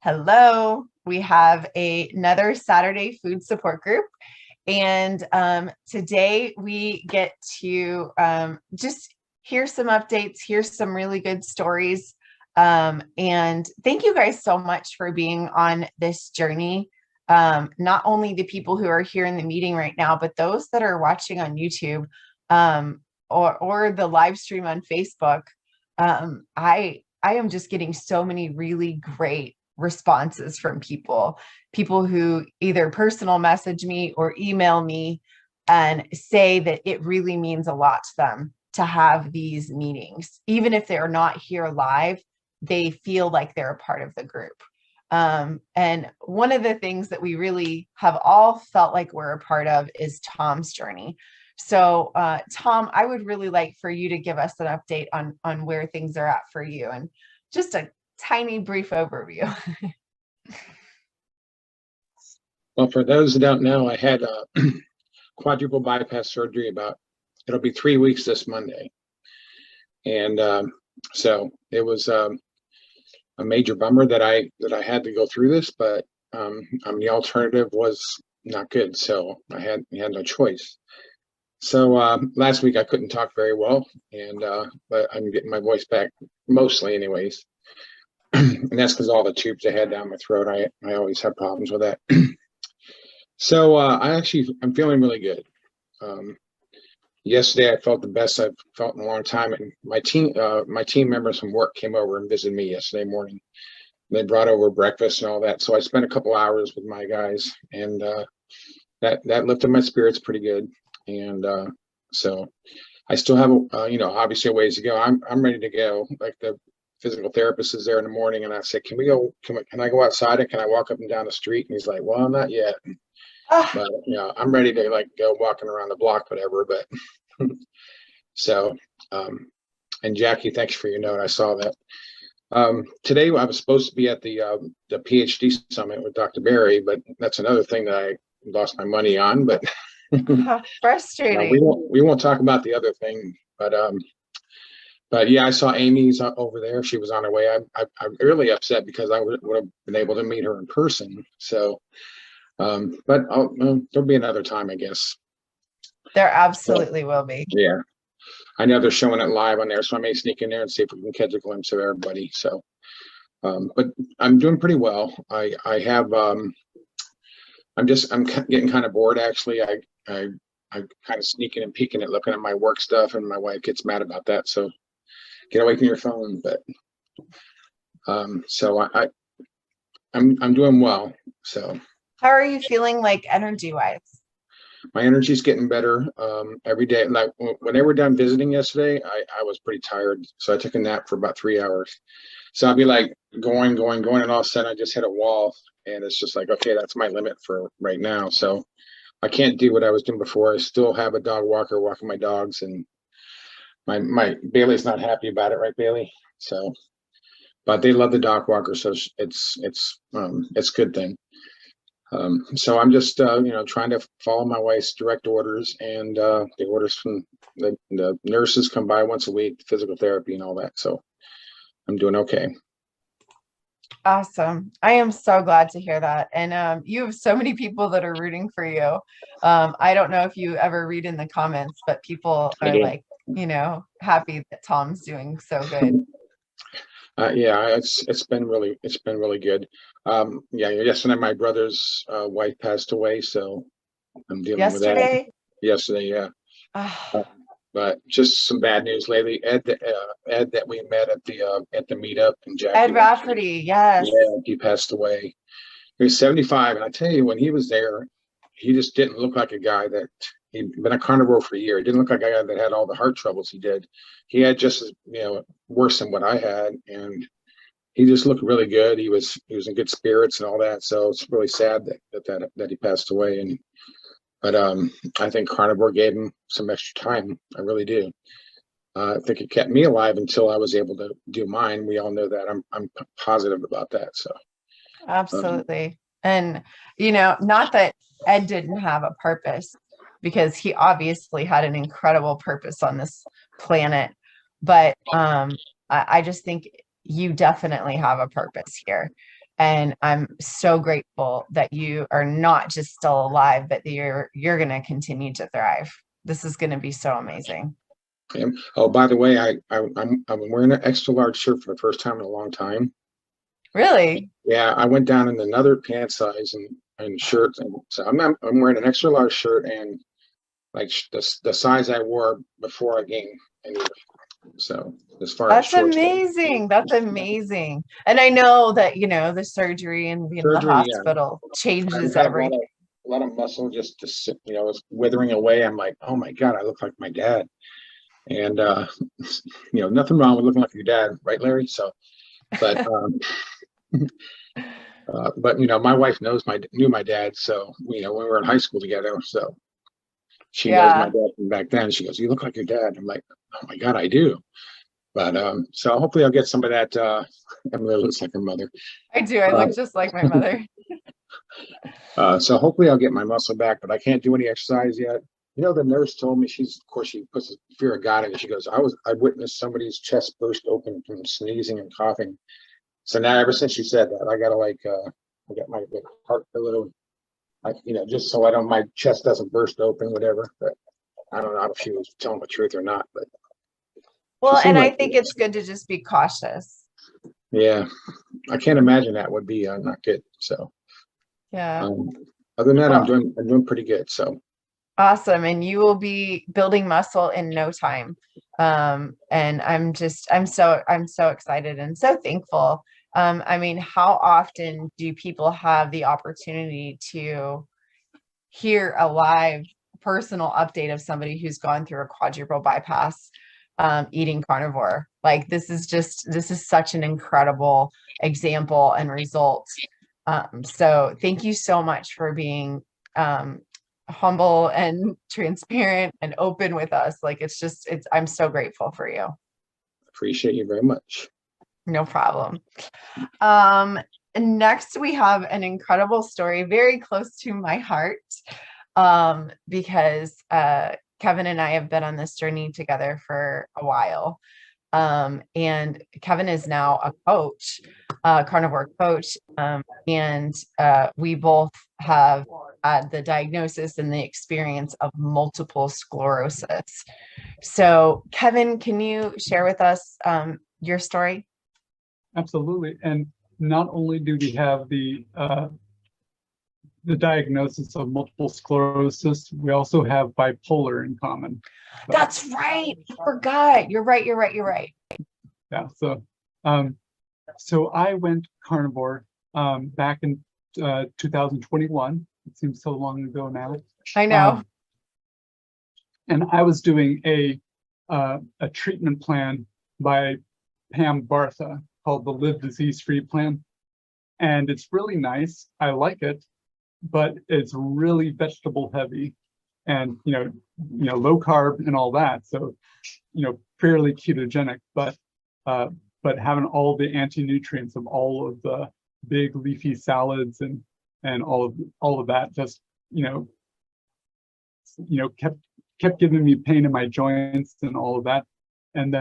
Hello, we have another Saturday food support group. And today we get to just hear some updates, hear some really good stories. And thank you guys so much for being on this journey. Not only the people who are here in the meeting right now, but those that are watching on YouTube or the live stream on Facebook. I am just getting so many really great responses from people who either personal message me or email me and say that it really means a lot to them to have these meetings. Even if they're not here live, they feel like they're a part of the group. And one of the things that we really have all felt like we're a part of is Tom's journey. So, Tom, I would really like for you to give us an update on where things are at for you and just a tiny brief overview. Well, for those who don't know, I had a quadruple bypass surgery it'll be 3 weeks this Monday. And so it was a major bummer that I had to go through this, but the alternative was not good. So I had no choice. So last week I couldn't talk very well, and but I'm getting my voice back mostly anyways. And that's because all the tubes I had down my throat, I always have problems with that. So I'm feeling really good. Yesterday I felt the best I've felt in a long time, and my team members from work came over and visited me yesterday morning. They brought over breakfast and all that, so I spent a couple hours with my guys, and that lifted my spirits pretty good. And so I still have obviously a ways to go. I'm ready to go. Like, the physical therapist is there in the morning, and I said, can I go outside and can I walk up and down the street? And he's like, well, not yet. But I'm ready to go walking around the block, whatever. But so and Jackie, thanks for your note. I saw that. Today I was supposed to be at the PhD summit with Dr. Barry, but that's another thing that I lost my money on. But How frustrating. We won't talk about the other thing, but yeah, I saw Amy's over there. She was on her way. I'm really upset because I would have been able to meet her in person. So, but there'll be another time, I guess. There absolutely will be. Yeah, I know they're showing it live on there, so I may sneak in there and see if we can catch a glimpse of everybody. So, but I'm doing pretty well. I have I'm getting kind of bored, actually. I'm kind of sneaking and peeking at looking at my work stuff, and my wife gets mad about that. So get away from your phone. But so I'm doing well. So how are you feeling, like, energy wise? My energy's getting better every day. Like, when they were done visiting yesterday, I was pretty tired, so I took a nap for about 3 hours. So I'll be like going, and all of a sudden I just hit a wall, and it's just like, okay, that's my limit for right now. So I can't do what I was doing before. I still have a dog walker walking my dogs, and my Bailey's not happy about it, right, Bailey? So, but they love the dog walker, so it's a good thing. So I'm just trying to follow my wife's direct orders, and the orders from the nurses come by once a week, physical therapy and all that. So I'm doing okay. Awesome. I am so glad to hear that. And you have so many people that are rooting for you. I don't know if you ever read in the comments, but people are like, happy that Tom's doing so good. Yeah, it's been really good. Yeah, yesterday my brother's wife passed away, so I'm dealing with that. Yesterday, yeah. But just some bad news lately. Ed that we met at the meetup, and Jackie. Ed Rafferty, yes. Yeah, he passed away. He was 75, and I tell you, when he was there, he just didn't look like a guy that he'd been a carnivore for a year. He didn't look like a guy that had all the heart troubles he did. He had just worse than what I had, and he just looked really good. He was in good spirits and all that. So it's really sad that he passed away. But I think carnivore gave him some extra time. I really do. I think it kept me alive until I was able to do mine. We all know that. I'm positive about that. So absolutely. And not that Ed didn't have a purpose, because he obviously had an incredible purpose on this planet. But I just think you definitely have a purpose here. And I'm so grateful that you are not just still alive, but that you're going to continue to thrive. This is going to be so amazing. Oh, by the way, I'm wearing an extra large shirt for the first time in a long time. Really? Yeah, I went down in another pant size and shirt, and so I'm wearing an extra large shirt and like the size I wore before I gained any weight. So as far as That's shorts go, amazing. That's amazing. And I know that, the surgery and being in the surgery, yeah, hospital I changes had everything. a lot of muscle just to sit, it's withering away. I'm like, oh my God, I look like my dad. And nothing wrong with looking like your dad, right, Larry? So, but my wife knew my dad, so we were in high school together, so she knows my Yeah, dad from back then. She goes, "You look like your dad." I'm like, "Oh my God, I do." But so hopefully I'll get some of that. Emily looks like her mother. I do. I Uh, look just like my mother. so hopefully I'll get my muscle back, but I can't do any exercise yet. The nurse told me she puts a fear of God in it. She goes, I witnessed somebody's chest burst open from sneezing and coughing. So now ever since she said that, I gotta I got my heart a little, just so my chest doesn't burst open, whatever. But I don't know if she was telling the truth or not, but she Well, and seemed I like, think it's good to just be cautious. yeah, I can't imagine that would be not good. So Yeah. um, other than that, Well, I'm doing pretty good. So awesome. And you will be building muscle in no time. And I'm so excited and so thankful. I mean, how often do people have the opportunity to hear a live personal update of somebody who's gone through a quadruple bypass, eating carnivore? Like this is such an incredible example and result. So thank you so much for being humble and transparent and open with us. Like I'm so grateful for you. appreciate you very much. No problem. Um, Next we have an incredible story very close to my heart, because Kevin and I have been on this journey together for a while. And Kevin is now a coach, carnivore coach. And we both have had the diagnosis and the experience of multiple sclerosis. So, Kevin, can you share with us your story? Absolutely. And not only do we have the diagnosis of multiple sclerosis, we also have bipolar in common. That's right. I forgot. You're right. You're right. You're right. Yeah. So I went carnivore back in 2021. It seems so long ago now. I know. And I was doing a treatment plan by Pam Bartha called the Live Disease Free Plan. And it's really nice. I like it, but it's really vegetable heavy and, low carb and all that. So, fairly ketogenic, but having all the anti-nutrients of all of the big leafy salads and all of that just, kept giving me pain in my joints and all of that. And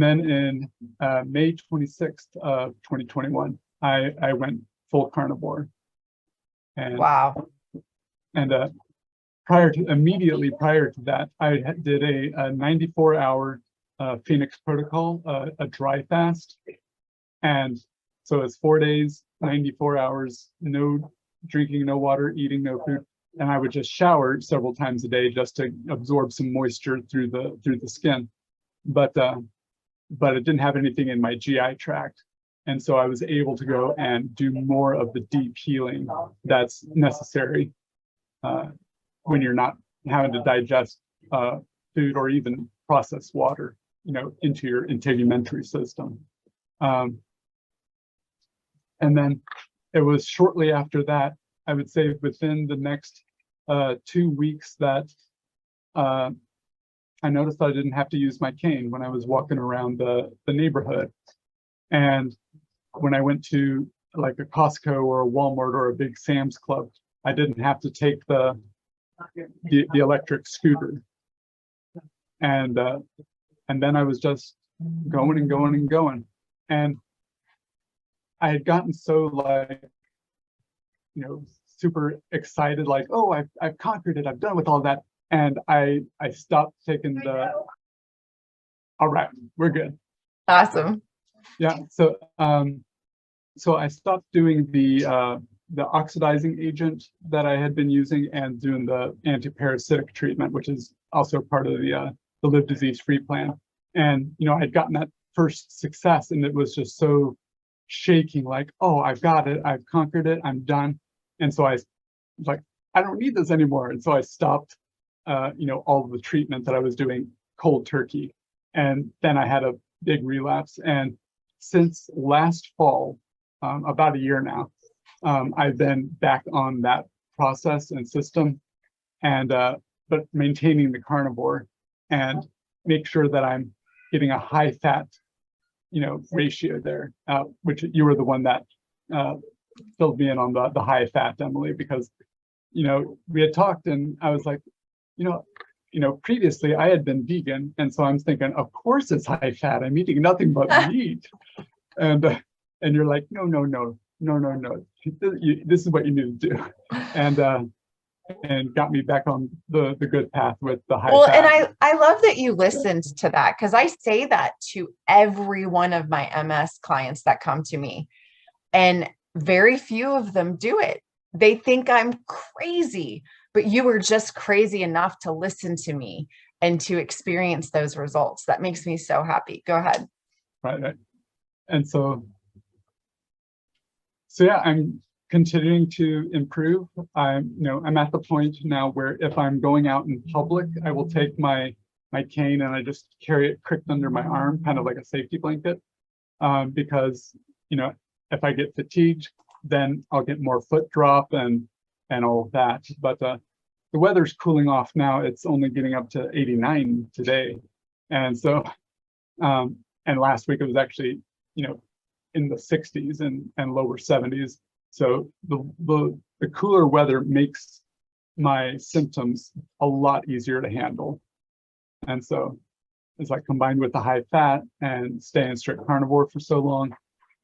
then in May 26th of 2021, I went full carnivore. And Wow. And immediately prior to that, I did a 94-hour Phoenix protocol, a dry fast. And so it's 4 days, 94 hours, no drinking, no water, eating no food. And I would just shower several times a day just to absorb some moisture through the skin. But it didn't have anything in my GI tract. And so I was able to go and do more of the deep healing that's necessary when you're not having to digest food or even process water, into your integumentary system. And then it was shortly after that, I would say within the next 2 weeks, that I noticed I didn't have to use my cane when I was walking around the neighborhood. And when I went to like a Costco or a Walmart or a big Sam's Club, I didn't have to take the electric scooter. And then I was just going and going and going. And I had gotten so like, super excited, like, oh, I've conquered it, I've done with all that. And I stopped taking the, all right, we're good. Awesome. Yeah. So I stopped doing the oxidizing agent that I had been using and doing the anti-parasitic treatment, which is also part of the Live Disease Free plan. And I'd gotten that first success, and it was just so shaking, like, oh, I've got it, I've conquered it, I'm done. And so I was like, I don't need this anymore. And so I stopped, all of the treatment that I was doing cold turkey. And then I had a big relapse. And since last fall, about a year now, I've been back on that process and system, and but maintaining the carnivore and make sure that I'm getting a high fat, ratio there, which you were the one that filled me in on the high fat, Emily, because we had talked and I was like, previously I had been vegan, and so I'm thinking, of course it's high fat. I'm eating nothing but meat, and you're like, no. This is what you need to do, and got me back on the good path with the high fat. And I love that you listened to that, because I say that to every one of my MS clients that come to me, and very few of them do it. They think I'm crazy, but you were just crazy enough to listen to me and to experience those results. That makes me so happy. Go ahead. Right. And so yeah, I'm continuing to improve. I'm at the point now where if I'm going out in public, I will take my cane and I just carry it cricked under my arm, kind of like a safety blanket, because if I get fatigued, then I'll get more foot drop and all of that. But the weather's cooling off now. It's only getting up to 89 today, and so and last week it was actually in the 60s and lower 70s. So the cooler weather makes my symptoms a lot easier to handle. And so it's like, combined with the high fat and staying strict carnivore for so long,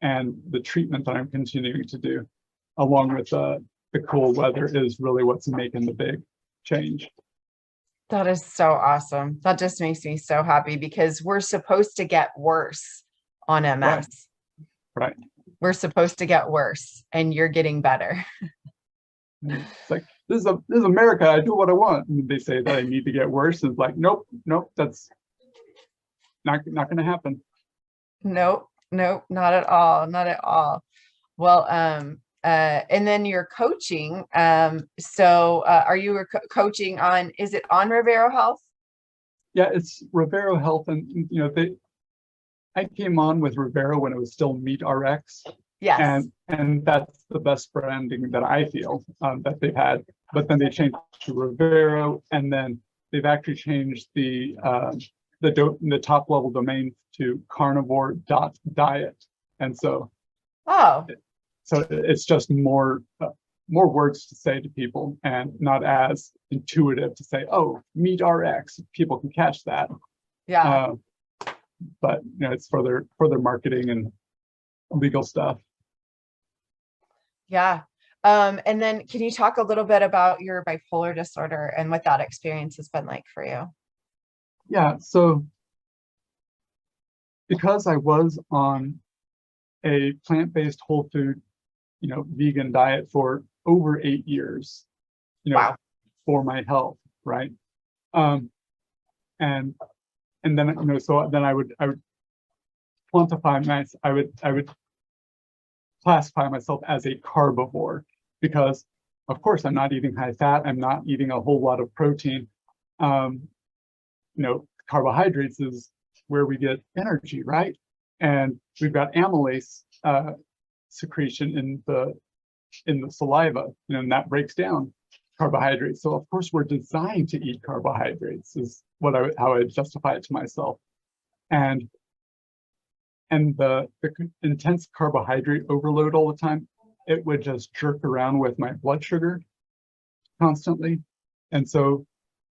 and the treatment that I'm continuing to do, along with the cool weather, is really what's making the big change. That is so awesome. That just makes me so happy, because we're supposed to get worse on MS. Right. We're supposed to get worse, and you're getting better. It's like, this is America. I do what I want. And they say that I need to get worse. It's like, nope, that's not going to happen. Nope, not at all. Well, and then you're coaching. So are you coaching on, is it on Rivero Health? Yeah, it's Rivero Health. And, I came on with Rivero when it was still Meat RX. Yes. And that's the best branding that I feel that they've had. But then they changed to Rivero, and then they've actually changed the top level domain to carnivore.diet. And so it's just more words to say to people, and not as intuitive to say, oh, Meat RX. People can catch that. Yeah. But it's for their marketing and legal stuff. Yeah. And then can you talk a little bit about your bipolar disorder and what that experience has been like for you? Yeah. So because I was on a plant-based whole food, vegan diet for over 8 years, wow, for my health, right? And then, so then I would quantify I would classify myself as a carbivore, because of course I'm not eating high fat. I'm not eating a whole lot of protein. Carbohydrates is where we get energy, right? And we've got amylase secretion in the saliva, and that breaks down carbohydrates. So of course we're designed to eat carbohydrates, is how I justify it to myself. And the intense carbohydrate overload all the time, it would just jerk around with my blood sugar constantly. And so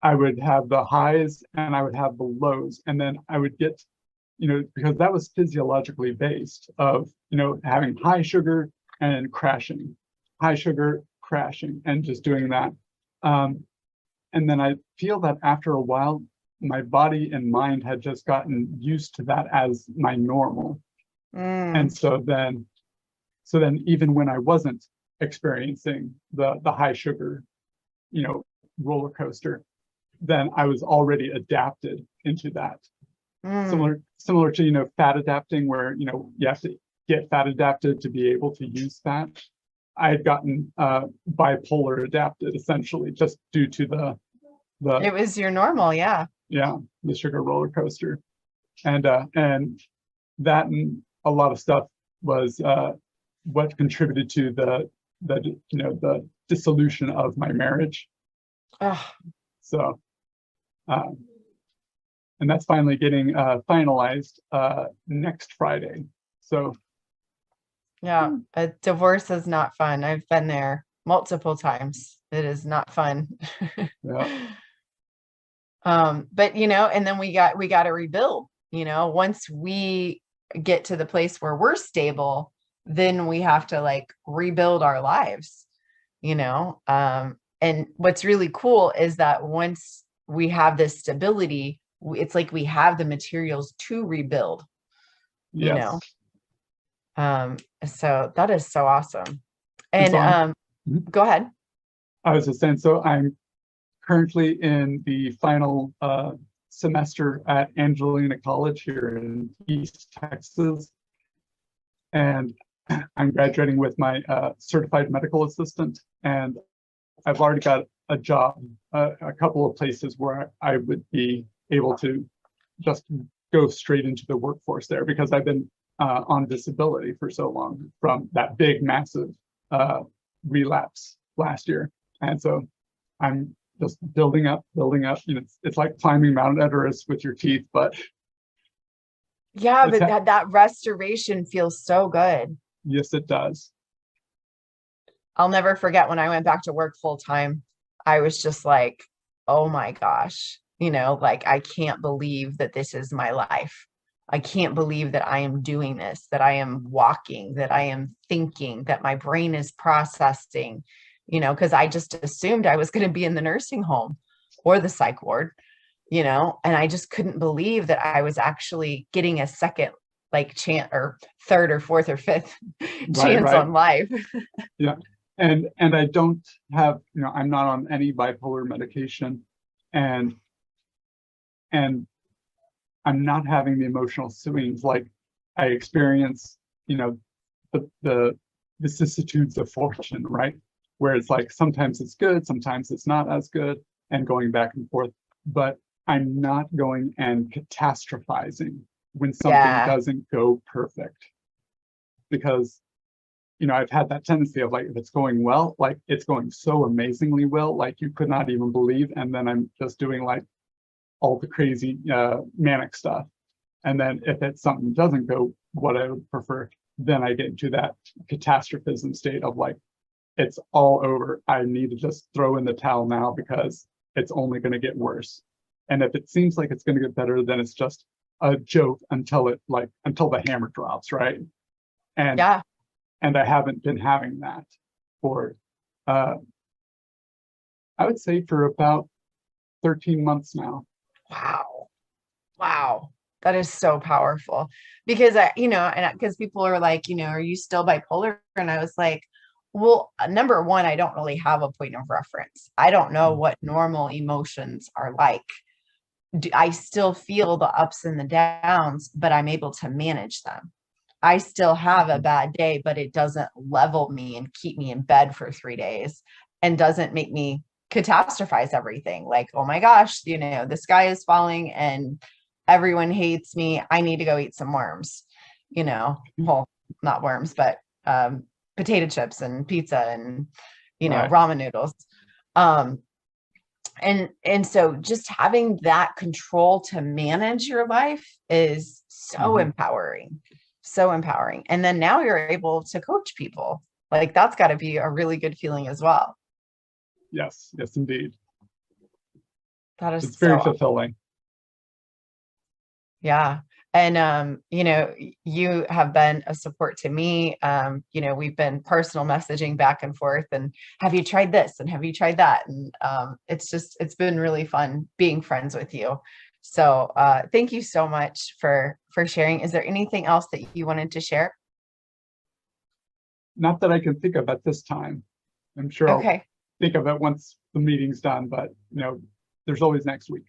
I would have the highs and I would have the lows, and then I would get because that was physiologically based of, having high sugar and crashing, high sugar, crashing, and just doing that. And then I feel that after a while, my body and mind had just gotten used to that as my normal. And so then even when I wasn't experiencing the high sugar, roller coaster, then I was already adapted into that. Similar to, fat adapting, where, you have to get fat adapted to be able to use fat. I had gotten bipolar adapted, essentially, just due to the it was your normal. Yeah. The sugar roller coaster. And that and a lot of stuff was what contributed to the dissolution of my marriage. So and that's finally getting finalized next Friday. So yeah, a divorce is not fun. I've been there multiple times. It is not fun. yeah. But and then we got to rebuild. Once we get to the place where we're stable, then we have to like rebuild our lives. And what's really cool is that once we have this stability, it's like we have the materials to rebuild. Yes. So that is so awesome. And so go ahead. I was just saying, so I'm currently in the final semester at Angelina College here in East Texas. And I'm graduating with my certified medical assistant. And I've already got a job, a couple of places where I would be able to just go straight into the workforce there, because I've been on disability for so long from that big, massive relapse last year. And so I'm just building up. It's like climbing Mount Everest with your teeth, but yeah, but that restoration feels so good. Yes, it does. I'll never forget when I went back to work full time. I was just like, oh my gosh, like, I can't believe that this is my life. I can't believe that I am doing this, that I am walking, that I am thinking, that my brain is processing, because I just assumed I was going to be in the nursing home or the psych ward, and I just couldn't believe that I was actually getting a second, like, chance, or third or fourth or fifth chance on life. Yeah. And I don't have, I'm not on any bipolar medication, and I'm not having the emotional swings like I experience, the vicissitudes of fortune, right? Where it's like, sometimes it's good, sometimes it's not as good, and going back and forth. But I'm not going and catastrophizing when something doesn't go perfect, because I've had that tendency of, like, if it's going well, like, it's going so amazingly well, like you could not even believe. And then I'm just doing like all the crazy manic stuff. And then if it's something doesn't go what I would prefer, then I get into that catastrophism state of like, it's all over. I need to just throw in the towel now because it's only going to get worse. And if it seems like it's going to get better, then it's just a joke until the hammer drops, right? And and I haven't been having that for I would say for about 13 months now. Wow. That is so powerful, because and because people are like, are you still bipolar? And I was like, well, number one, I don't really have a point of reference. I don't know what normal emotions are like. I still feel the ups and the downs, but I'm able to manage them. I still have a bad day, but it doesn't level me and keep me in bed for 3 days, and doesn't make me catastrophize everything. Like, oh my gosh, the sky is falling and everyone hates me. I need to go eat some worms, well, not worms, but potato chips and pizza and, ramen noodles. And so just having that control to manage your life is so empowering. So empowering. And then now you're able to coach people. Like, that's got to be a really good feeling as well. Yes, indeed. That is it's very fulfilling. Yeah. you know, you have been a support to me. You know, we've been personal messaging back and forth, and have you tried this? And have you tried that? And it's been really fun being friends with you. So thank you so much for sharing. Is there anything else that you wanted to share? Not that I can think of at this time. I'm sure I'll think of it once the meeting's done, but you know, there's always next week.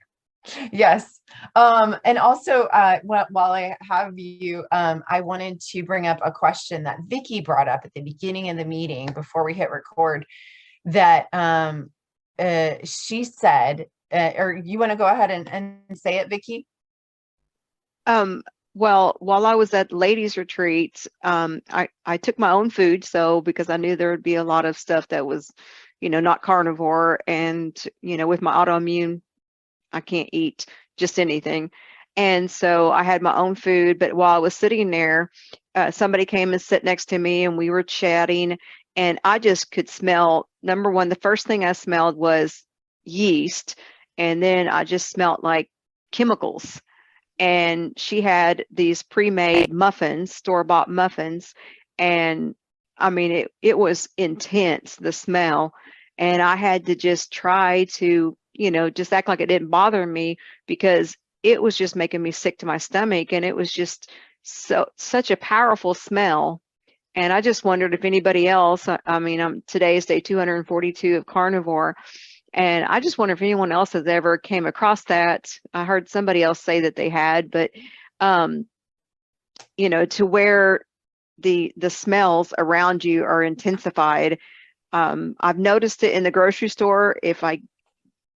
Yes. And also, while I have you, I wanted to bring up a question that Vicki brought up at the beginning of the meeting before we hit record, that she said, or you want to go ahead and say it, Vicki? Well, while I was at ladies' retreats, I took my own food. So because I knew there would be a lot of stuff that was, you know, not carnivore, and, you know, with my autoimmune, I can't eat just anything. And so I had my own food, but while I was sitting there, somebody came and sat next to me and we were chatting, and I just could smell, number one, the first thing I smelled was yeast. And then I just smelled like chemicals. And she had these pre-made muffins, store-bought muffins. And I mean, it was intense, the smell. And I had to just try to, you know, just act like it didn't bother me, because it was just making me sick to my stomach. And it was just such a powerful smell. And I just wondered if anybody else, I mean, today is day 242 of carnivore. And I just wonder if anyone else has ever came across that. I heard somebody else say that they had, but, you know, to where the smells around you are intensified. I've noticed it in the grocery store. If I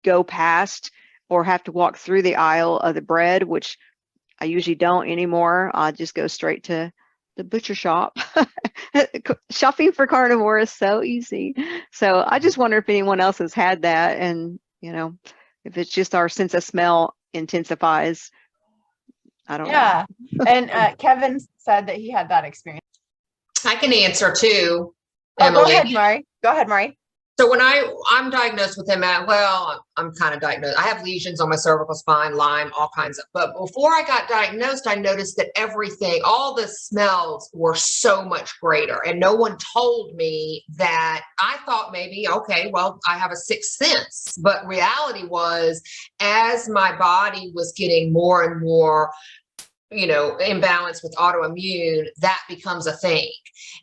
go past or have to walk through the aisle of the bread, which I usually don't anymore, I just go straight to the butcher shop. Shopping for carnivore is so easy. So I just wonder if anyone else has had that, and, you know, if it's just our sense of smell intensifies. I don't know. And Kevin said that he had that experience. I can answer too, Emily. Emily. Go ahead, Mari. Go ahead, Mari. So when I'm diagnosed with MS, well, I'm kind of diagnosed. I have lesions on my cervical spine, Lyme, all kinds of, but before I got diagnosed, I noticed that everything, all the smells were so much greater. And no one told me that. I thought maybe, okay, well, I have a sixth sense, but reality was, as my body was getting more and more, you know, imbalance with autoimmune, that becomes a thing.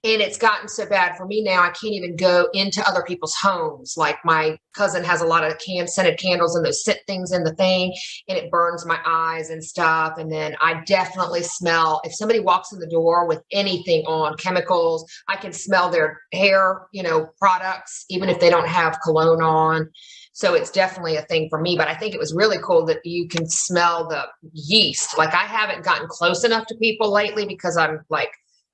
And it's gotten so bad for me now, I can't even go into other people's homes. Like my cousin has a lot of scented candles and those scent things in the thing, and it burns my eyes and stuff. And then I definitely smell, if somebody walks in the door with anything on, chemicals, I can smell their hair, you know, products, even if they don't have cologne on. So it's definitely a thing for me, but I think it was really cool that you can smell the yeast. Like I haven't gotten close enough to people lately because I'm like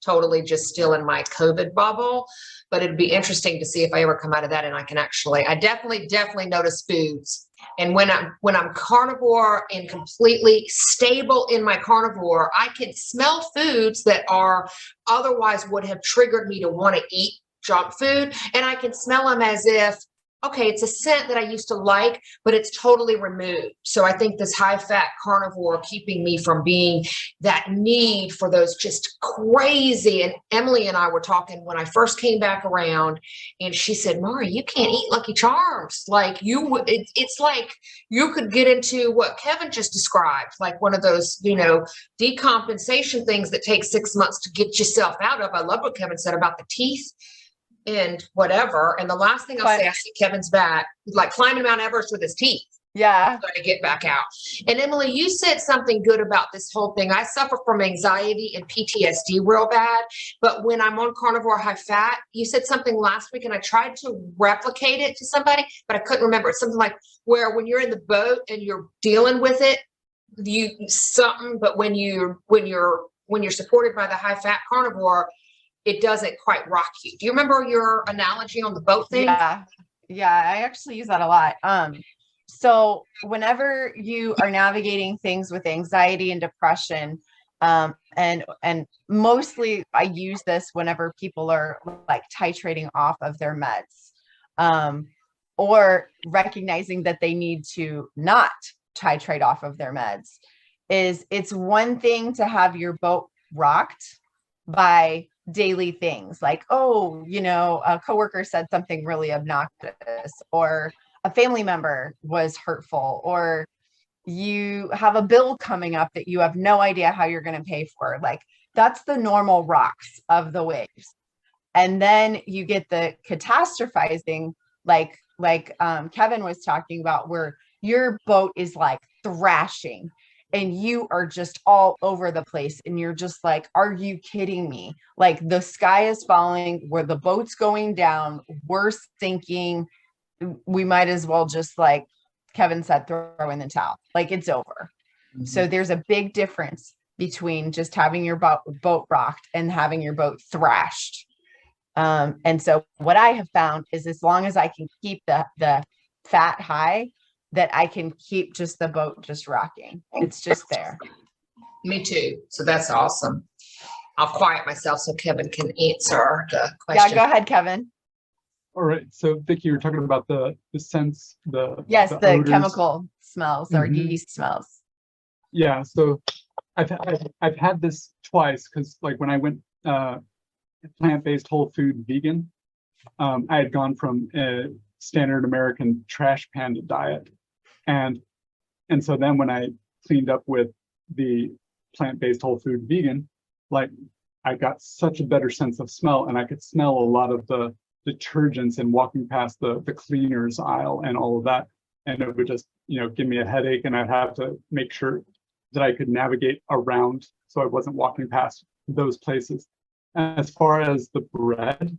totally just still in my COVID bubble, but it'd be interesting to see if I ever come out of that and I can actually, I definitely notice foods. And when I'm carnivore and completely stable in my carnivore, I can smell foods that are otherwise would have triggered me to want to eat junk food. And I can smell them as if, okay, it's a scent that I used to like, but it's totally removed. So I think this high fat carnivore keeping me from being that need for those just crazy. And Emily and I were talking when I first came back around, and she said, Mari, you can't eat Lucky Charms. Like it's like you could get into what Kevin just described, like one of those, you know, decompensation things that take 6 months to get yourself out of. I love what Kevin said about the teeth and whatever. And the last thing I'll say, I see Kevin's back, like climbing Mount Everest with his teeth. Yeah. To get back out. And Emily, you said something good about this whole thing. I suffer from anxiety and PTSD real bad, but when I'm on carnivore high fat, you said something last week and I tried to replicate it to somebody, but I couldn't remember. It's something like where when you're in the boat and you're dealing with it, but when you're supported by the high fat carnivore, it doesn't quite rock you. Do you remember your analogy on the boat thing? Yeah, I actually use that a lot. So whenever you are navigating things with anxiety and depression, and mostly I use this whenever people are like titrating off of their meds, or recognizing that they need to not titrate off of their meds. is it's one thing to have your boat rocked by daily things like, oh, a coworker said something really obnoxious, or a family member was hurtful, or you have a bill coming up that you have no idea how you're going to pay for. Like, that's the normal rocks of the waves. And then you get the catastrophizing, like Kevin was talking about, where your boat is like thrashing and you are just all over the place. And you're just like, are you kidding me? Like, the sky is falling, where the boat's going down, we're sinking. We might as well just, like Kevin said, throw in the towel. Like, it's over. Mm-hmm. So there's a big difference between just having your boat rocked and having your boat thrashed. And so what I have found is, as long as I can keep the fat high, that I can keep just the boat just rocking. It's just there. Me too. So that's awesome. I'll quiet myself so Kevin can answer the question. Yeah, go ahead, Kevin. All right. So Vicki, you were talking about the scents, the odors. Chemical smells or yeast smells. Yeah. So I've had this twice, because like when I went plant-based whole food vegan, I had gone from a standard American trash panda diet, and so then when I cleaned up with the plant-based whole food vegan, like, I got such a better sense of smell, and I could smell a lot of the detergents and walking past the cleaners aisle and all of that, and it would just give me a headache, and I'd have to make sure that I could navigate around so I wasn't walking past those places. As far as the bread,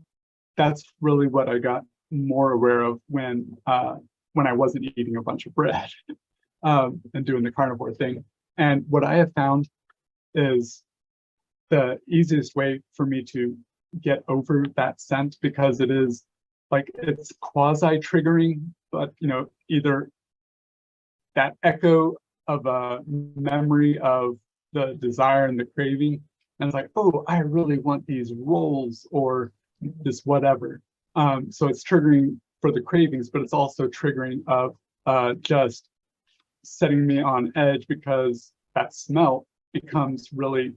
that's really what I got more aware of when I wasn't eating a bunch of bread and doing the carnivore thing. And what I have found is the easiest way for me to get over that scent, because it is like, it's quasi triggering, but either that echo of a memory of the desire and the craving, and it's like, oh, I really want these rolls or this whatever. So it's triggering for the cravings, but it's also triggering of just setting me on edge, because that smell becomes really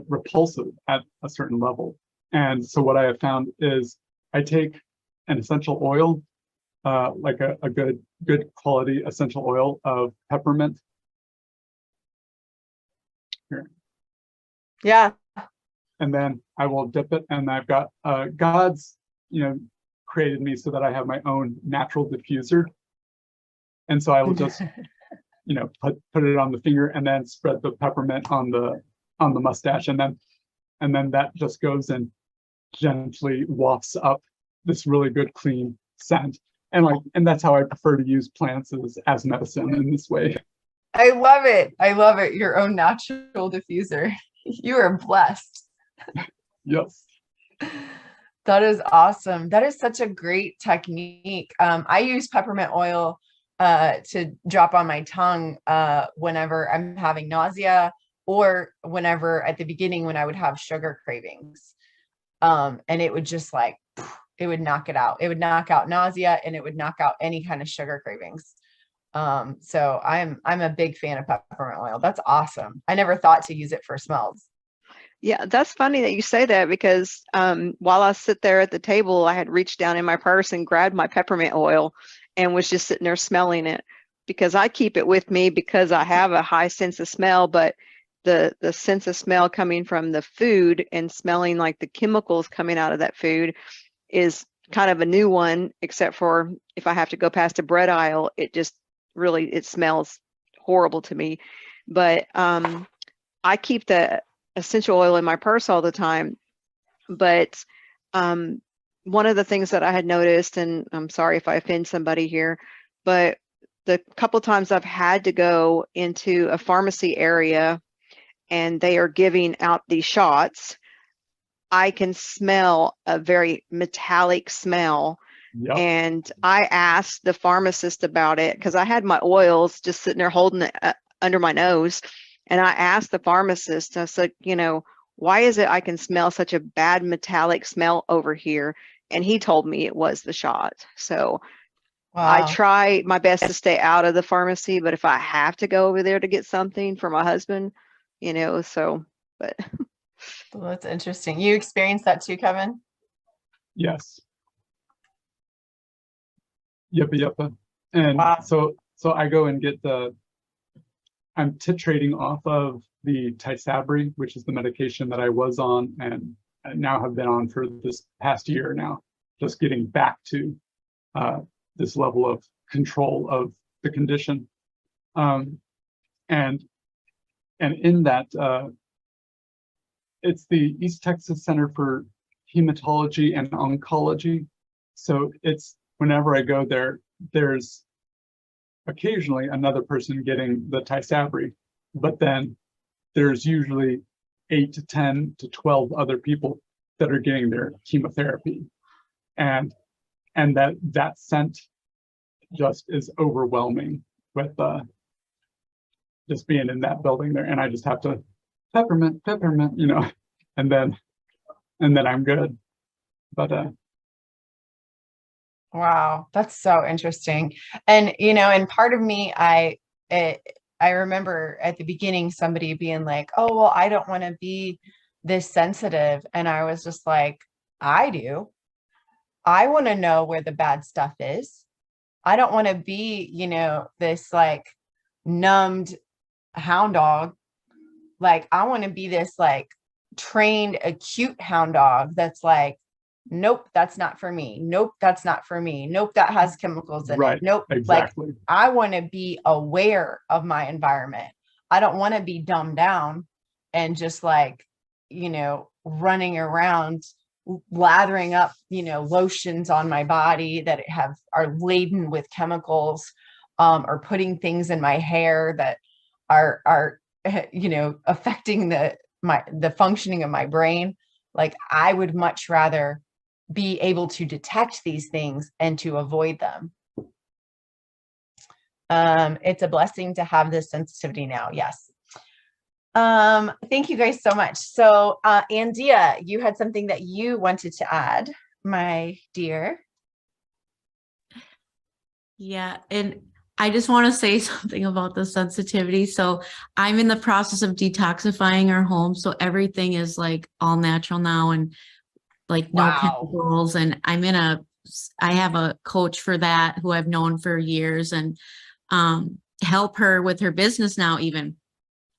repulsive at a certain level. And so what I have found is, I take an essential oil, like a good quality essential oil of peppermint. Here. Yeah. And then I will dip it, and I've got God's created me so that I have my own natural diffuser, and so I will just put it on the finger, and then spread the peppermint on the mustache, and then that just goes and gently wafts up this really good clean scent, and that's how I prefer to use plants as medicine in this way. I love it. Your own natural diffuser. You are blessed. Yes. That is awesome. That is such a great technique. I use peppermint oil to drop on my tongue whenever I'm having nausea, or whenever at the beginning when I would have sugar cravings. And it would just it would knock it out. It would knock out nausea, and it would knock out any kind of sugar cravings. So I'm a big fan of peppermint oil. That's awesome. I never thought to use it for smells. Yeah, that's funny that you say that, because while I sit there at the table, I had reached down in my purse and grabbed my peppermint oil and was just sitting there smelling it, because I keep it with me because I have a high sense of smell, but the sense of smell coming from the food and smelling like the chemicals coming out of that food is kind of a new one, except for if I have to go past a bread aisle, it smells horrible to me. But I keep the essential oil in my purse all the time. But one of the things that I had noticed, and I'm sorry if I offend somebody here, but the couple times I've had to go into a pharmacy area and they are giving out these shots, I can smell a very metallic smell. Yep. And I asked the pharmacist about it, because I had my oils just sitting there holding it under my nose. And I asked the pharmacist, I said, why is it I can smell such a bad metallic smell over here? And he told me it was the shot. So I Wow. try my best to stay out of the pharmacy, but if I have to go over there to get something for my husband, but Well, that's interesting. You experienced that too, Kevin? Yes. Yep. And Wow. so I go and get I'm titrating off of the Tysabri, which is the medication that I was on and I now have been on for this past year now, just getting back to this level of control of the condition. And in that, it's the East Texas Center for Hematology and Oncology. So it's whenever I go there, there's occasionally another person getting the Tysabri, but then there's usually 8 to 10 to 12 other people that are getting their chemotherapy. And that scent just is overwhelming with just being in that building there. And I just have to peppermint, and then I'm good. But Wow, that's so interesting. And and part of me, I remember at the beginning somebody being like, "Oh, well, I don't want to be this sensitive." And I was just like, "I do. I want to know where the bad stuff is. I don't want to be, this like numbed hound dog. Like I want to be this like trained acute hound dog that's like, nope, that's not for me. Nope, that's not for me. Nope, that has chemicals in right, it. Nope, exactly. like I want to be aware of my environment. I don't want to be dumbed down and just like, running around lathering up, lotions on my body that are laden with chemicals, or putting things in my hair that are affecting the functioning of my brain. Like I would much rather be able to detect these things and to avoid them. It's a blessing to have this sensitivity now. Yes. Thank you guys so much. So, Andeea, you had something that you wanted to add, my dear. Yeah, and I just want to say something about the sensitivity. So I'm in the process of detoxifying our home. So everything is like all natural now and like no chemicals. And I have a coach for that who I've known for years and help her with her business now even.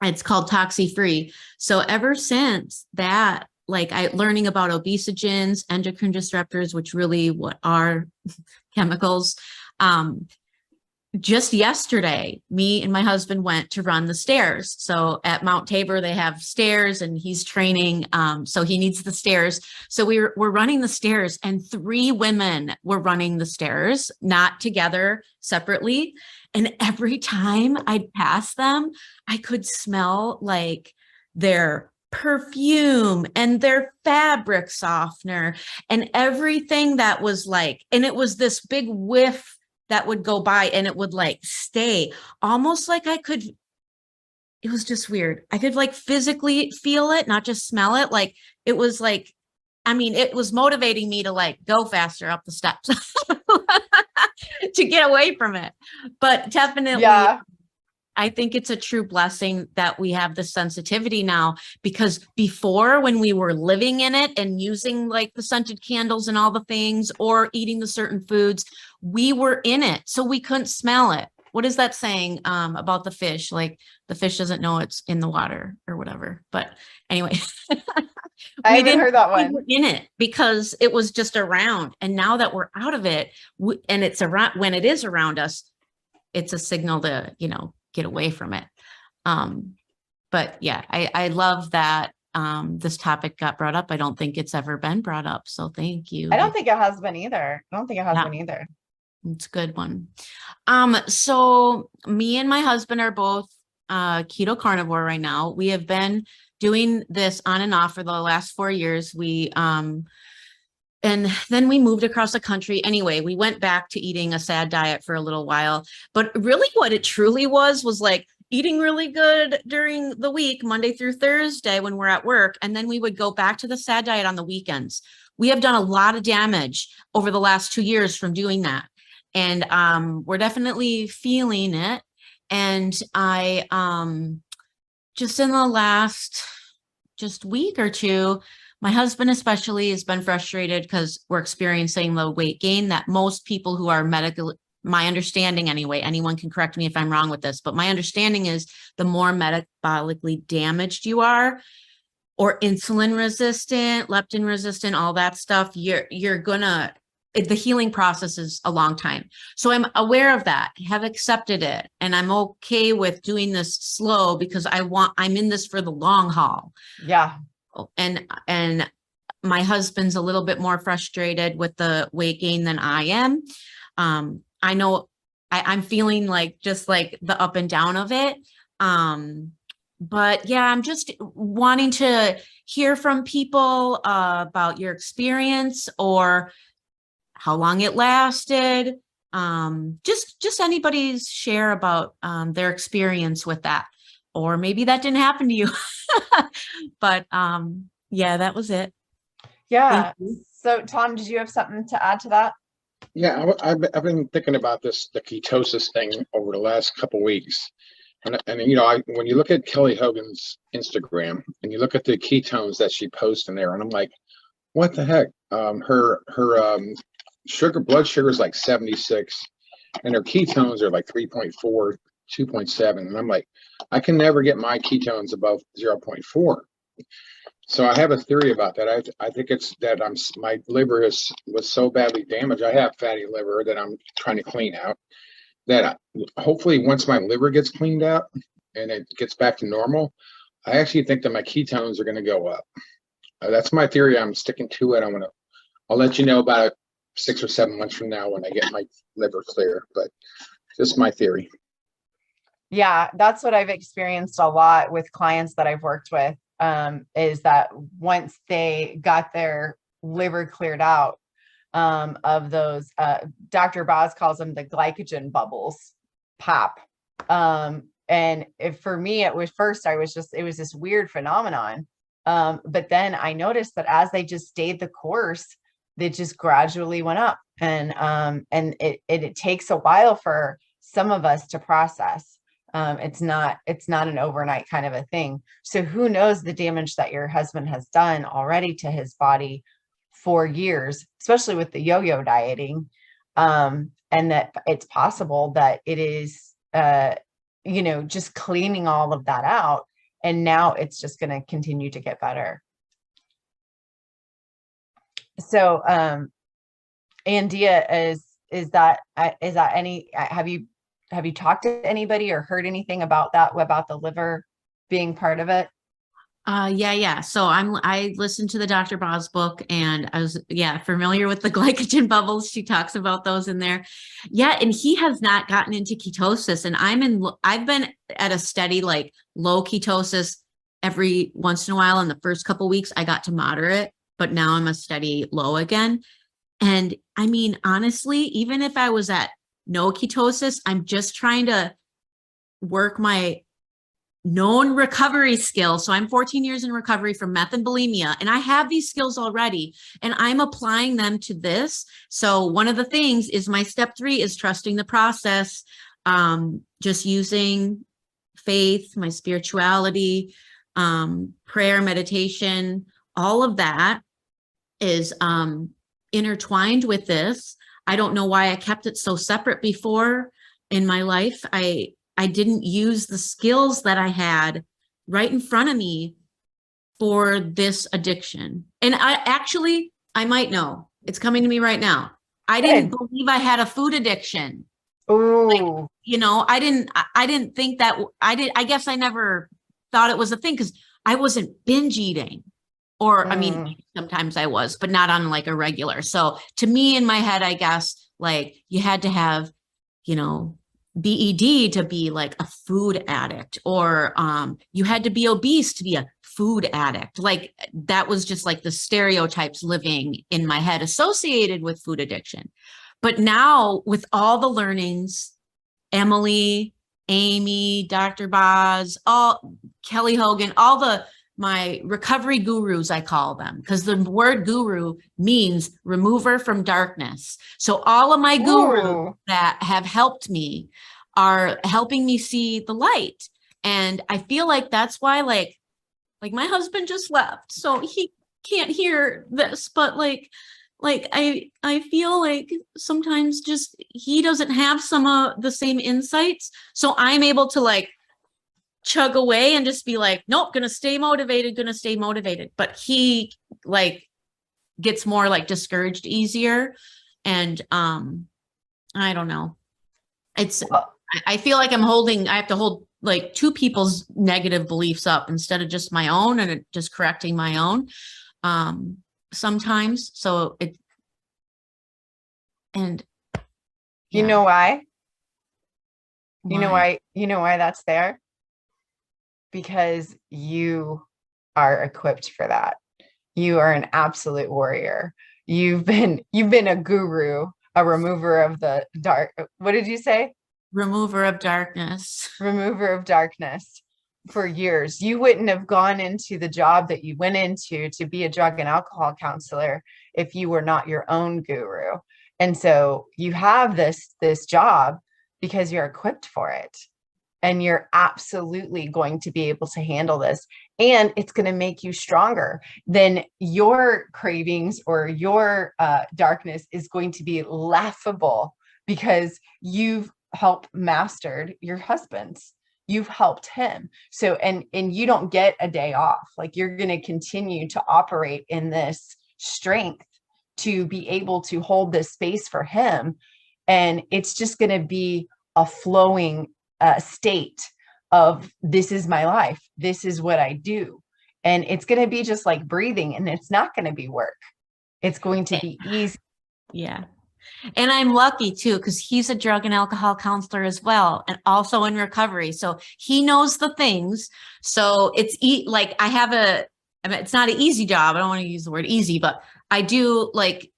It's called Toxi Free. So ever since that, like learning about obesogens, endocrine disruptors, which really what are chemicals, just yesterday, me and my husband went to run the stairs. So at Mount Tabor, they have stairs and he's training. So he needs the stairs. So we're running the stairs and 3 women were running the stairs, not together, separately. And every time I'd pass them, I could smell like their perfume and their fabric softener and everything that was like, and it was this big whiff that would go by and it would like stay almost like it was just weird. I could like physically feel it, not just smell it. Like it was like, I mean, it was motivating me to like go faster up the steps to get away from it. But definitely, Yeah. I think it's a true blessing that we have the sensitivity now, because before when we were living in it and using like the scented candles and all the things or eating the certain foods, we were in it. So we couldn't smell it. What is that saying about the fish? Like the fish doesn't know it's in the water or whatever. But anyway, I haven't heard that we one. were in it because it was just around. And now that we're out of it and it's around, when it is around us, it's a signal to, get away from it. But yeah, I love that this topic got brought up. I don't think it's ever been brought up. So thank you. I don't think it has been either. It's a good one. So me and my husband are both keto carnivore right now. We have been doing this on and off for the last 4 years. And then we moved across the country. Anyway, we went back to eating a sad diet for a little while, but really what it truly was like eating really good during the week, Monday through Thursday when we're at work. And then we would go back to the sad diet on the weekends. We have done a lot of damage over the last 2 years from doing that. and we're definitely feeling it. And I just in the last just week or two, my husband especially has been frustrated because we're experiencing the weight gain that most people who are medical, my understanding anyway, anyone can correct me if I'm wrong with this, but my understanding is the more metabolically damaged you are, or insulin resistant, leptin resistant, all that stuff, you're gonna, the healing process is a long time. So I'm aware of that, have accepted it, and I'm okay with doing this slow because I'm in this for the long haul. Yeah. And my husband's a little bit more frustrated with the weight gain than I am. I know I'm feeling like just like the up and down of it. But yeah, I'm just wanting to hear from people about your experience or how long it lasted. Just anybody's share about their experience with that. Or maybe that didn't happen to you. But yeah, that was it. Yeah. So Tom, did you have something to add to that? Yeah, I've been thinking about the ketosis thing over the last couple weeks. And you know, when you look at Kelly Hogan's Instagram and you look at the ketones that she posts in there, and I'm like, what the heck? Her blood sugar is like 76, and her ketones are like 3.4, 2.7. And I'm like, I can never get my ketones above 0.4. So I have a theory about that. I think it's that my liver was so badly damaged. I have fatty liver that I'm trying to clean out. That hopefully once my liver gets cleaned out and it gets back to normal, I actually think that my ketones are going to go up. That's my theory. I'm sticking to it. I'll let you know about it 6 or 7 months from now when I get my liver clear, but just my theory. Yeah, that's what I've experienced a lot with clients that I've worked with, is that once they got their liver cleared out, of those, Dr. Boz calls them the glycogen bubbles pop. And for me, it was this weird phenomenon. But then I noticed that as they just stayed the course, they just gradually went up, and it takes a while for some of us to process. It's not an overnight kind of a thing. So who knows the damage that your husband has done already to his body for years, especially with the yo-yo dieting. And that it's possible that it is, just cleaning all of that out. And now it's just going to continue to get better. So, Andeea, is that any, have you talked to anybody or heard anything about the liver being part of it? Yeah. So I listened to the Dr. Boz book, and I was, familiar with the glycogen bubbles. She talks about those in there. Yeah. And he has not gotten into ketosis, and I've been at a steady, like low ketosis every once in a while. In the first couple of weeks, I got to moderate, but now I'm a steady low again. And I mean, honestly, even if I was at no ketosis, I'm just trying to work my known recovery skills. So I'm 14 years in recovery from meth and bulimia, and I have these skills already, and I'm applying them to this. So one of the things is my step 3 is trusting the process, just using faith, my spirituality, prayer, meditation, all of that is intertwined with this. I don't know why I kept it so separate before in my life. I didn't use the skills that I had right in front of me for this addiction. And I might know. It's coming to me right now. I didn't believe I had a food addiction. Oh, I didn't think that I guess I never thought it was a thing because I wasn't binge eating. Or, I mean, sometimes I was, but not on like a regular. So to me in my head, I guess, like you had to have, BED to be like a food addict, or you had to be obese to be a food addict. Like that was just like the stereotypes living in my head associated with food addiction. But now with all the learnings, Emily, Amy, Dr. Boz, Kelly Hogan, all the my recovery gurus, I call them, because the word guru means remover from darkness. So all of my gurus Ooh. that have helped me are helping me see the light. And I feel like that's why, like my husband just left, so he can't hear this, but like I feel like sometimes just he doesn't have some of the same insights. So I'm able to like chug away and just be like, nope, gonna stay motivated. But he like gets more like discouraged easier. And I don't know. It's I feel like I have to hold like two people's negative beliefs up instead of just my own, and just correcting my own sometimes. So and You yeah. know why? Why? You know why that's there? Because you are equipped for that. You are an absolute warrior. You've been a guru, a remover of the dark. What did you say? Remover of darkness. Remover of darkness for years. You wouldn't have gone into the job that you went into to be a drug and alcohol counselor if you were not your own guru. And so you have this job because you're equipped for it. And you're absolutely going to be able to handle this. And it's going to make you stronger. Then your cravings or your darkness is going to be laughable because you've helped mastered your husband's. You've helped him. So, and you don't get a day off. Like, you're going to continue to operate in this strength to be able to hold this space for him. And it's just going to be a flowing state of, this is my life, this is what I do. And it's going to be just like breathing, and it's not going to be work. It's going to be easy. Yeah. And I'm lucky too, because he's a drug and alcohol counselor as well, and also in recovery. So he knows the things. So it's like it's not an easy job. I don't want to use the word easy, but I do like,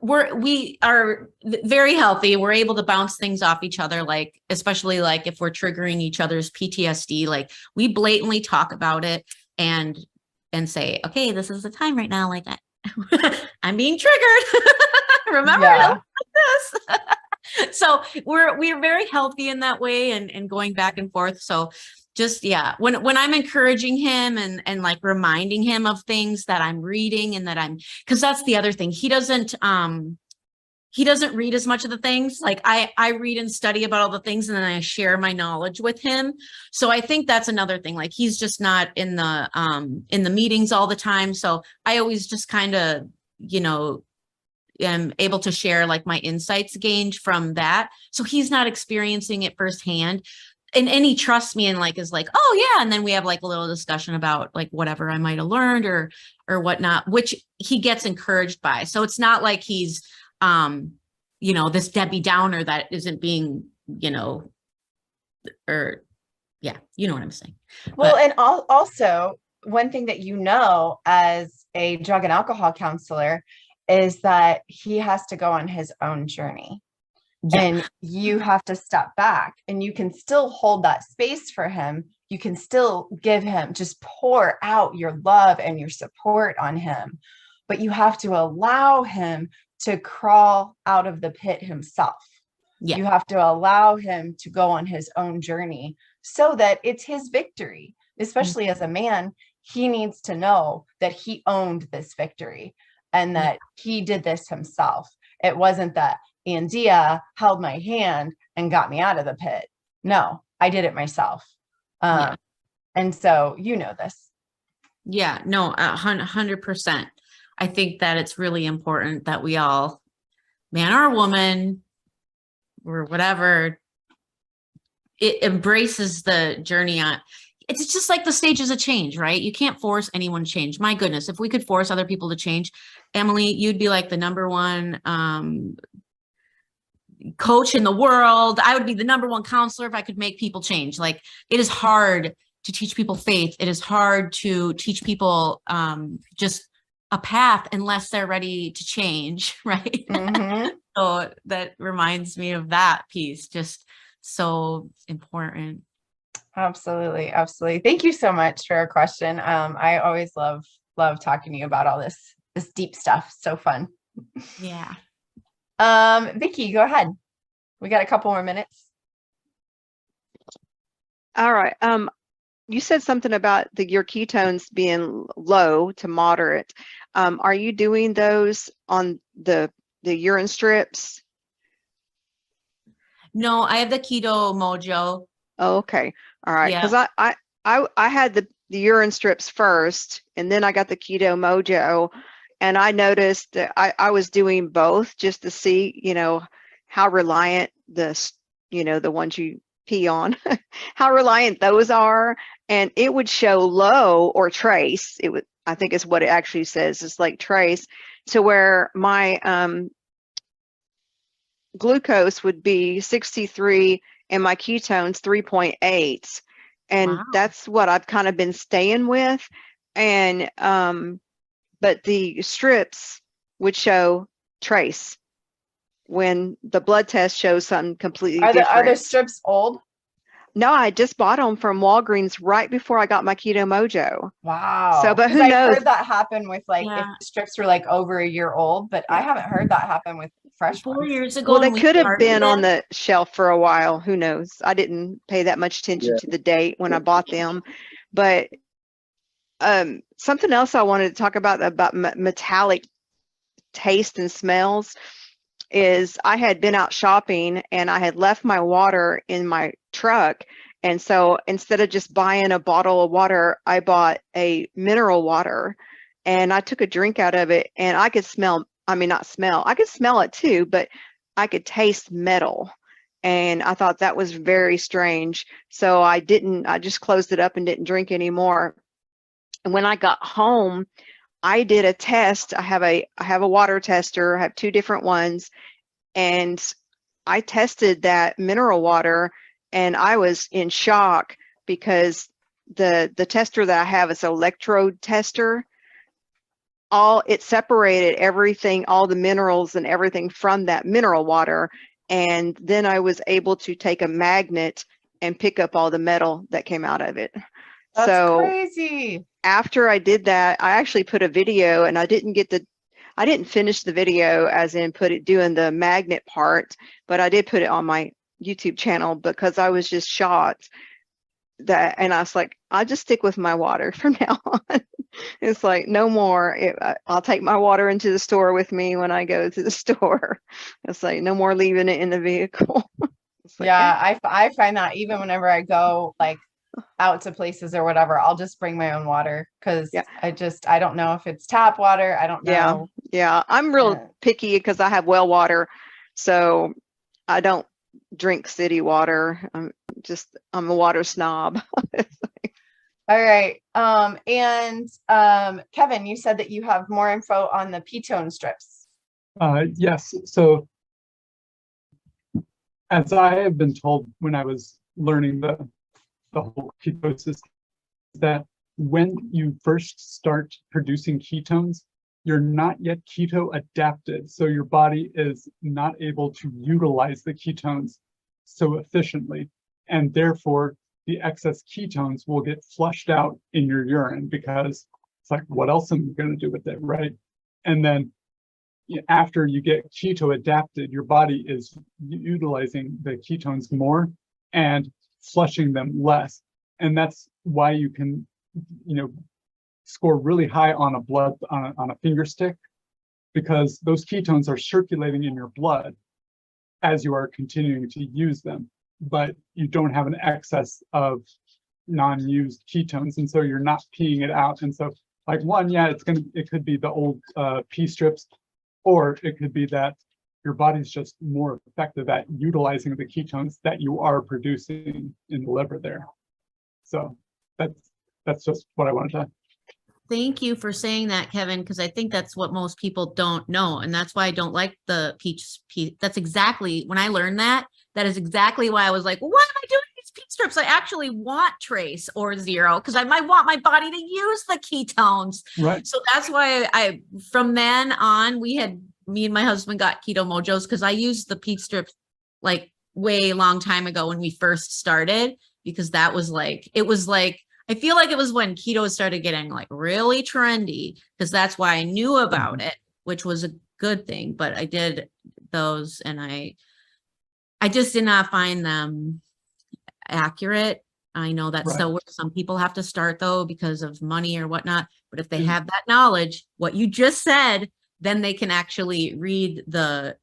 we are very healthy. We're able to bounce things off each other, like, especially like if we're triggering each other's PTSD, like we blatantly talk about it and say, okay, this is the time right now. Like I'm being triggered. Remember, Yeah. like this. So we're very healthy in that way, and going back and forth. So just, yeah, when I'm encouraging him and like reminding him of things that I'm reading, and that because that's the other thing. He doesn't read as much of the things. Like I read and study about all the things, and then I share my knowledge with him. So I think that's another thing. Like, he's just not in the meetings all the time. So I always just kind of, am able to share like my insights gained from that. So he's not experiencing it firsthand. And he trusts me and like is like, oh yeah. And then we have like a little discussion about like whatever I might have learned or whatnot, which he gets encouraged by. So it's not like he's this Debbie Downer that isn't being, or yeah, you know what I'm saying. Well, and also one thing that as a drug and alcohol counselor is that he has to go on his own journey. Yeah. And you have to step back, and you can still hold that space for him. You can still just pour out your love and your support on him, but you have to allow him to crawl out of the pit himself. Yeah. You have to allow him to go on his own journey so that it's his victory. Especially as a man, he needs to know that he owned this victory and that he did this himself. It wasn't that Andeea held my hand and got me out of the pit. No, I did it myself. And so, this. Yeah, no, 100%. I think that it's really important that we all, man or woman or whatever, it embraces the journey on. It's just like the stages of change, right? You can't force anyone to change. My goodness, if we could force other people to change, Emily, you'd be like the number one coach in the world. I would be the number one counselor if I could make people change. Like, it is hard to teach people faith. It is hard to teach people just a path unless they're ready to change, right? Mm-hmm. So that reminds me of that piece. Just so important. Absolutely. Absolutely. Thank you so much for your question. I always love talking to you about all this deep stuff. So fun. Yeah. Vicki, go ahead. We got a couple more minutes. All right. You said something about your ketones being low to moderate. Are you doing those on the urine strips? No, I have the Keto Mojo. Oh, okay. All right. Yeah. Because I had the urine strips first, and then I got the Keto Mojo, and I noticed that I was doing both just to see, you know, how reliant the ones you pee on, how reliant those are, and it would show low or trace. It would, I think is what it actually says. It's like trace, to where my glucose would be 63 and my ketones 3.8. And Wow. that's what I've kind of been staying with. And but the strips would show trace when the blood test shows something completely Are different. the strips old? No, I just bought them from Walgreens right before I got my Keto Mojo. Wow. So, but 'Cause who I've knows? heard that happen with like if Yeah. strips were like over a year old, but I Yeah. haven't heard that happen with fresh 4 ones. years ago, Well, they when we could have started been on it, the shelf for a while. Who knows? I didn't pay that much attention Yeah. to the date when I bought them. But something else I wanted to talk about metallic taste and smells is I had been out shopping and I had left my water in my truck. And so instead of just buying a bottle of water, I bought a mineral water, and I took a drink out of it, and I could smell, I mean, not smell, I could smell it too, but I could taste metal. And I thought that was very strange. So I just closed it up and didn't drink anymore. And when I got home, I did a test. I have a water tester. I have 2 different ones, and I tested that mineral water, and I was in shock because the tester that I have is an electrode tester. It separated everything, all the minerals and everything from that mineral water, and then I was able to take a magnet and pick up all the metal that came out of it. That's So crazy. after I did that, I actually put a video, and I didn't finish the video as in doing the magnet part, but I did put it on my YouTube channel because I was just shocked and I was like, I'll just stick with my water from now on. It's like, no more. I'll take my water into the store with me when I go to the store. It's like, no more leaving it in the vehicle. Like, Yeah, I find that even whenever I go like out to places or whatever, I'll just bring my own water because Yeah. I don't know if it's tap water. I don't know. Yeah. I'm real picky because I have well water, so I don't drink city water. I'm a water snob. All right. Kevin, you said that you have more info on the ketone strips. Yes. So as I have been told when I was learning the whole ketosis, that when you first start producing ketones, you're not yet keto adapted. So your body is not able to utilize the ketones so efficiently. And therefore, the excess ketones will get flushed out in your urine because it's like, what else am I going to do with it, right? And then after you get keto adapted, your body is utilizing the ketones more and flushing them less. And that's why you can, score really high on a finger stick, because those ketones are circulating in your blood as you are continuing to use them, but you don't have an excess of non-used ketones, and so you're not peeing it out. And so like it could be the old pee strips, or it could be that your body's just more effective at utilizing the ketones that you are producing in the liver there. So that's just what I wanted to. Thank you for saying that, Kevin, because I think that's what most people don't know. And that's why I don't like the peach. That's exactly when I learned that is exactly why I was like, what am I doing these peach strips? I actually want trace or zero because I might want my body to use the ketones. Right. So that's why from then on, me and my husband got Keto Mojos because I used the peach strips like way long time ago when we first started. because that was like, it was like, I feel like it was when keto started getting like really trendy, because that's why I knew about it, which was a good thing. But I did those and I just did not find them accurate. I know that's still where some people have to start though, because of money or whatnot. But if they have that knowledge, what you just said, then they can actually read the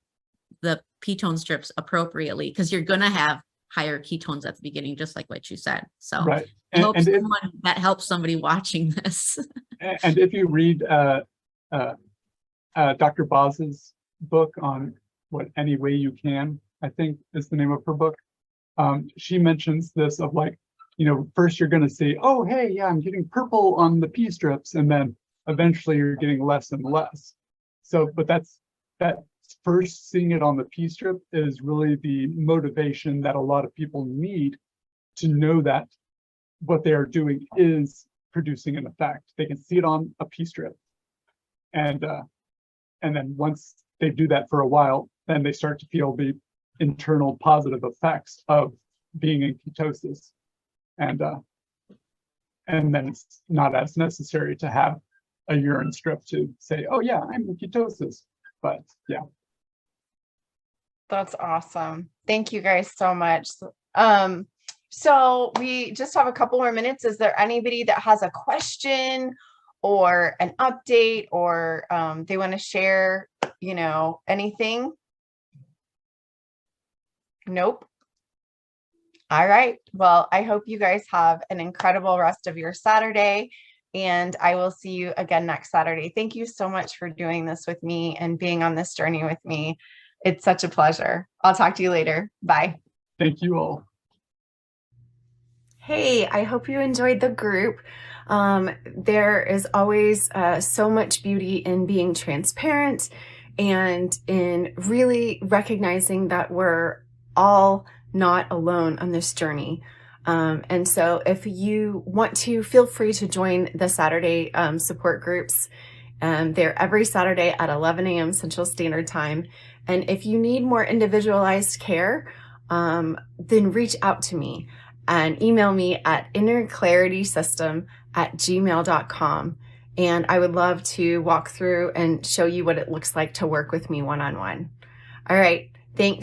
ketone strips appropriately, because you're going to have higher ketones at the beginning, just like what you said. So I hope that helps somebody watching this. And if you read Dr. Boz's book on what Any Way You Can, I think is the name of her book. She mentions this of like, you know, first you're going to say, oh, hey, yeah, I'm getting purple on the P strips. And then eventually you're getting less and less. So, but that first seeing it on the P strip is really the motivation that a lot of people need to know that what they are doing is producing an effect. They can see it on a P strip. And then once they do that for a while, then they start to feel the internal positive effects of being in ketosis. And then it's not as necessary to have a urine strip to say, oh yeah, I'm in ketosis. But yeah. That's awesome. Thank you guys so much. So we just have a couple more minutes. Is there anybody that has a question or an update, or they want to share, you know, anything? Nope. All right. Well, I hope you guys have an incredible rest of your Saturday, and I will see you again next Saturday. Thank you so much for doing this with me and being on this journey with me. It's such a pleasure. I'll talk to you later. Bye. Thank you all. Hey, I hope you enjoyed the group. There is always so much beauty in being transparent and in really recognizing that we're all not alone on this journey. And so if you want to, feel free to join the Saturday support groups. They're every Saturday at 11 a.m. Central Standard Time. And if you need more individualized care, then reach out to me and email me at innerclaritysystem@gmail.com. And I would love to walk through and show you what it looks like to work with me one-on-one. All right. Thanks.